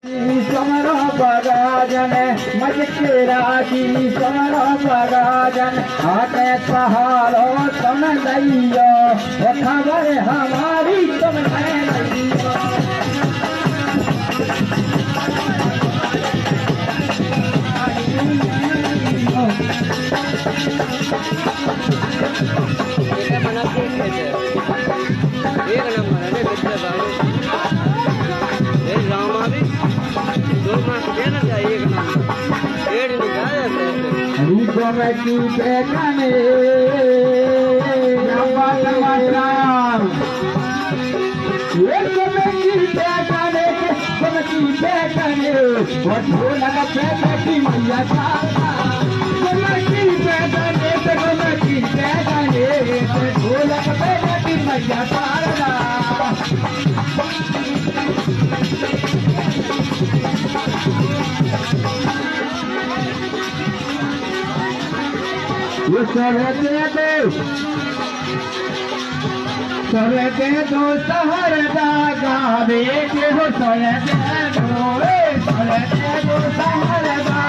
समरो पगाजन मजकेरा की समरो पगाजन हाथे पहाड़ो तुम दैयो खबर हमारी तुम दैयो की बेकने ढोलक पे बैठी मैया ढोलक पे बैठी मैया शारदा ये सरे दे दो सहरदा गावे के हो सरे दे दो सहरदा